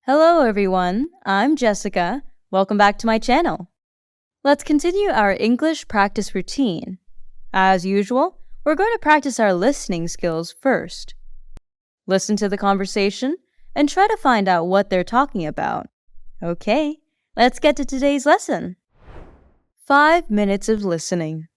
Hello everyone, I'm Jessica. Welcome back to my channel. Let's continue our English practice routine. As usual, we're going to practice our listening skills first. Listen to the conversation and try to find out what they're talking about. Okay, let's get to today's lesson. 5 minutes of listening.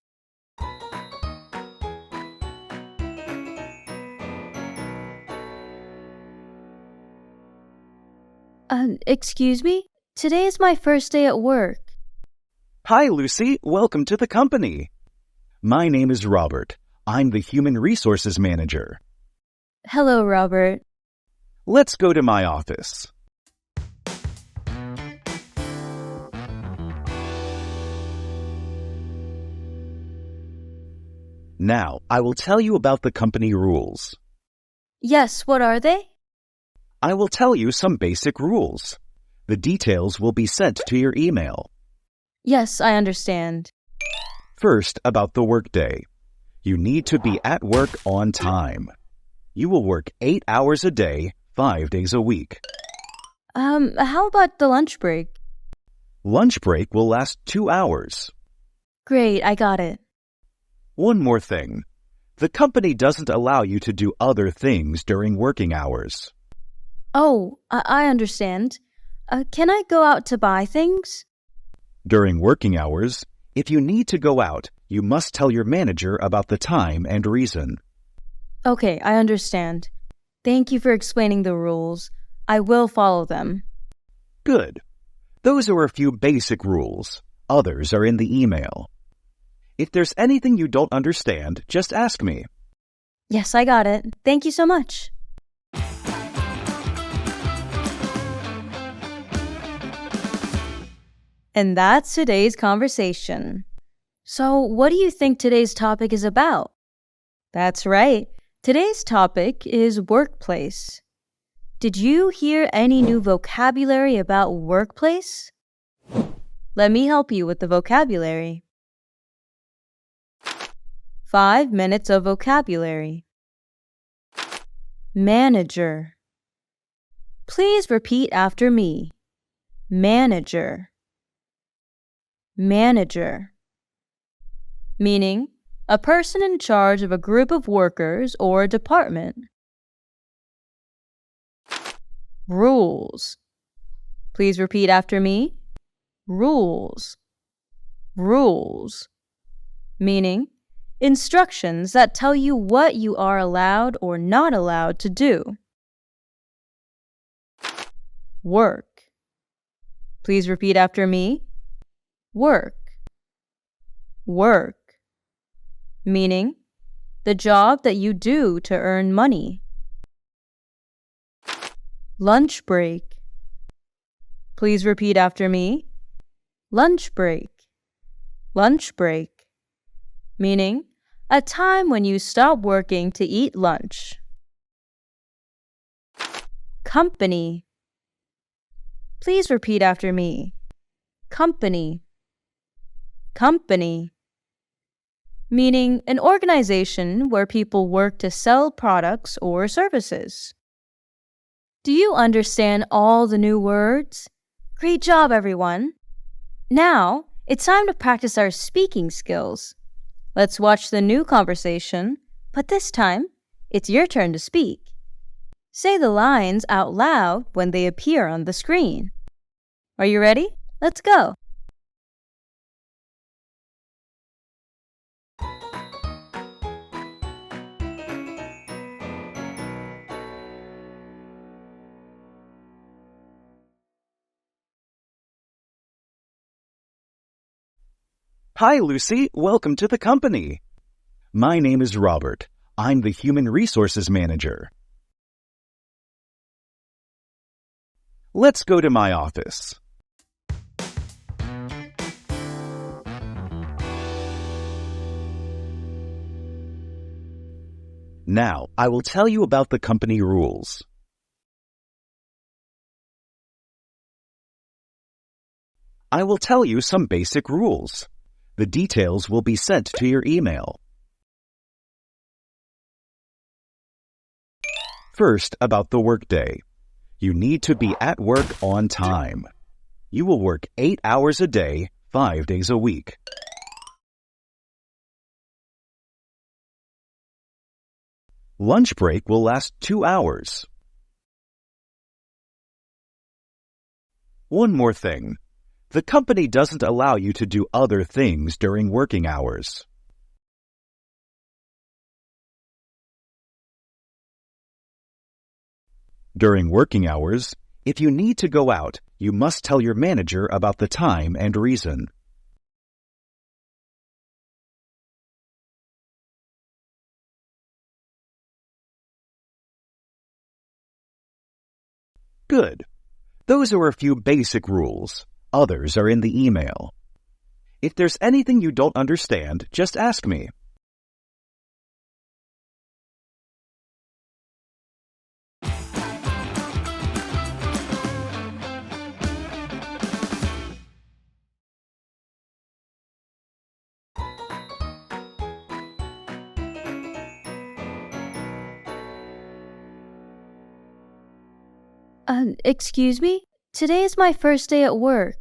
Excuse me? Today is my first day at work. Hi, Lucy. Welcome to the company. My name is Robert. I'm the Human Resources Manager. Hello, Robert. Let's go to my office. Now, I will tell you about the company rules. Yes, what are they? I will tell you some basic rules. The details will be sent to your email. Yes, I understand. First, about the workday. You need to be at work on time. You will work 8 hours a day, 5 days a week. How about the lunch break? Lunch break will last 2 hours. Great, I got it. One more thing. The company doesn't allow you to do other things during working hours. Oh, I understand. Can I go out to buy things? During working hours, if you need to go out, you must tell your manager about the time and reason. Okay, I understand. Thank you for explaining the rules. I will follow them. Good. Those are a few basic rules. Others are in the email. If there's anything you don't understand, just ask me. Yes, I got it. Thank you so much. And that's today's conversation. So, what do you think today's topic is about? That's right. Today's topic is workplace. Did you hear any new vocabulary about workplace? Let me help you with the vocabulary. 5 minutes of vocabulary. Manager. Please repeat after me. Manager. Manager. Meaning, a person in charge of a group of workers or a department. Rules. Please repeat after me. Rules. Rules. Meaning, instructions that tell you what you are allowed or not allowed to do. Work. Please repeat after me. Work. Work. Meaning, the job that you do to earn money. Lunch break. Please repeat after me. Lunch break. Lunch break. Meaning, a time when you stop working to eat lunch. Company. Please repeat after me. Company. Company. Meaning an organization where people work to sell products or services. Do you understand all the new words? Great job, everyone! Now, it's time to practice our speaking skills. Let's watch the new conversation, but this time, it's your turn to speak. Say the lines out loud when they appear on the screen. Are you ready? Let's go! Hi, Lucy. Welcome to the company. My name is Robert. I'm the Human Resources Manager. Let's go to my office. Now, I will tell you about the company rules. I will tell you some basic rules. The details will be sent to your email. First, about the workday. You need to be at work on time. You will work 8 hours a day, 5 days a week. Lunch break will last 2 hours. One more thing. The company doesn't allow you to do other things during working hours. During working hours, if you need to go out, you must tell your manager about the time and reason. Good. Those are a few basic rules. Others are in the email. If there's anything you don't understand, just ask me. Excuse me? Today is my first day at work.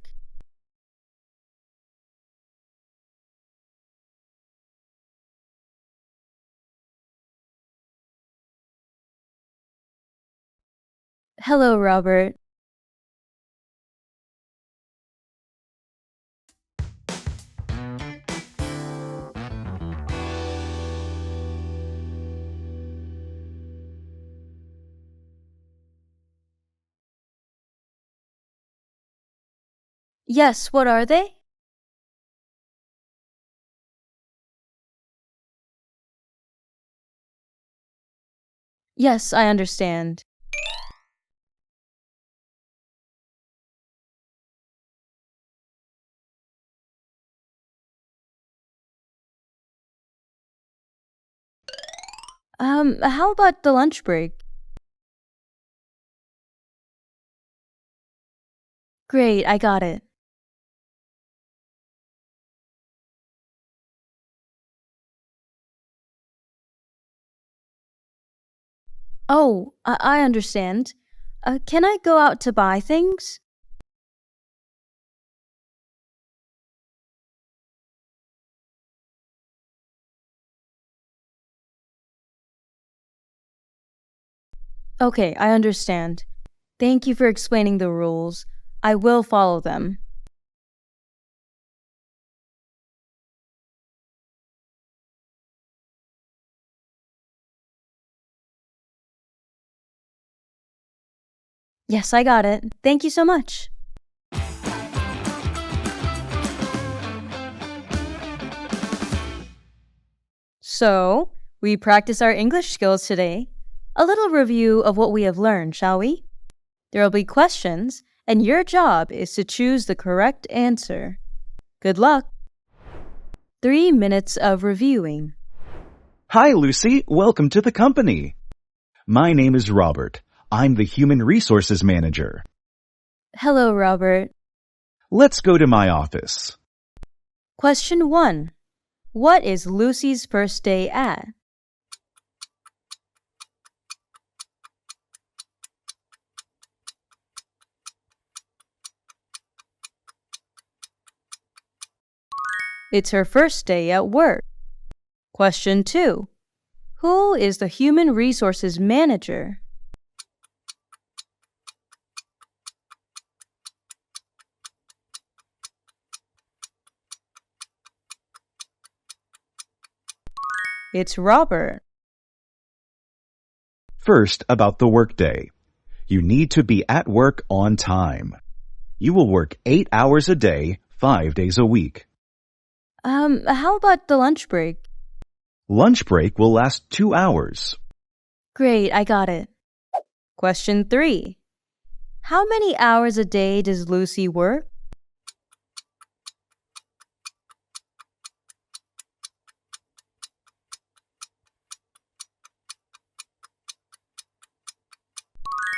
Hello, Robert. Yes, what are they? Yes, I understand. How about the lunch break? Great, I got it. Oh, I understand. Can I go out to buy things? Okay, I understand. Thank you for explaining the rules. I will follow them. Yes, I got it. Thank you so much. So, we practice our English skills today. A little review of what we have learned, shall we? There will be questions, and your job is to choose the correct answer. Good luck! 3 minutes of reviewing. Hi, Lucy. Welcome to the company. My name is Robert. I'm the Human Resources Manager. Hello, Robert. Let's go to my office. Question 1. What is Lucy's first day at? It's her first day at work. Question 2. Who is the Human Resources Manager? It's Robert. First, about the workday. You need to be at work on time. You will work 8 hours a day, 5 days a week. How about the lunch break? Lunch break will last 2 hours. Great, I got it. Question 3. How many hours a day does Lucy work?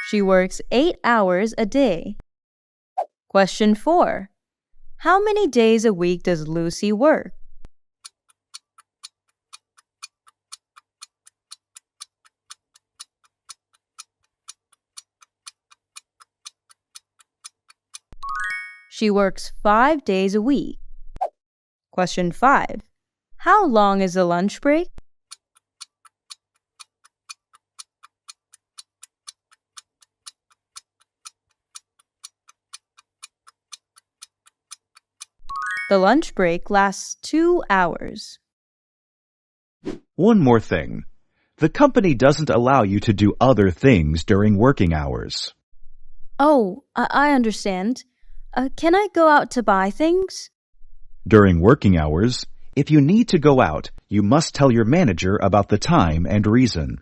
She works 8 hours a day. Question 4. How many days a week does Lucy work? She works 5 days a week. Question 5. How long is the lunch break? The lunch break lasts 2 hours. One more thing. The company doesn't allow you to do other things during working hours. Oh, I understand. Can I go out to buy things? During working hours, if you need to go out, you must tell your manager about the time and reason.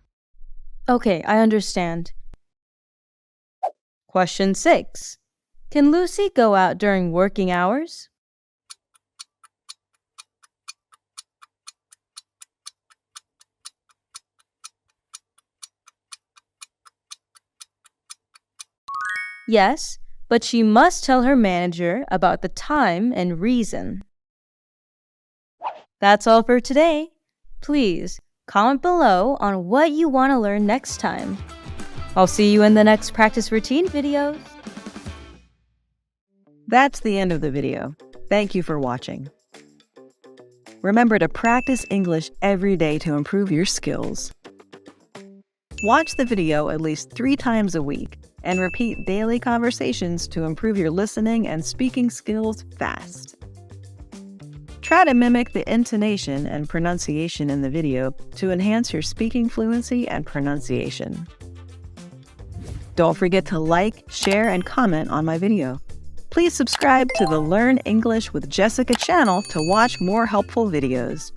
Okay, I understand. Question 6. Can Lucy go out during working hours? Yes, but she must tell her manager about the time and reason. That's all for today. Please comment below on what you want to learn next time. I'll see you in the next practice routine videos. That's the end of the video. Thank you for watching. Remember to practice English every day to improve your skills. Watch the video at least 3 times a week and repeat daily conversations to improve your listening and speaking skills fast. Try to mimic the intonation and pronunciation in the video to enhance your speaking fluency and pronunciation. Don't forget to like, share, and comment on my video. Please subscribe to the Learn English with Jessica channel to watch more helpful videos.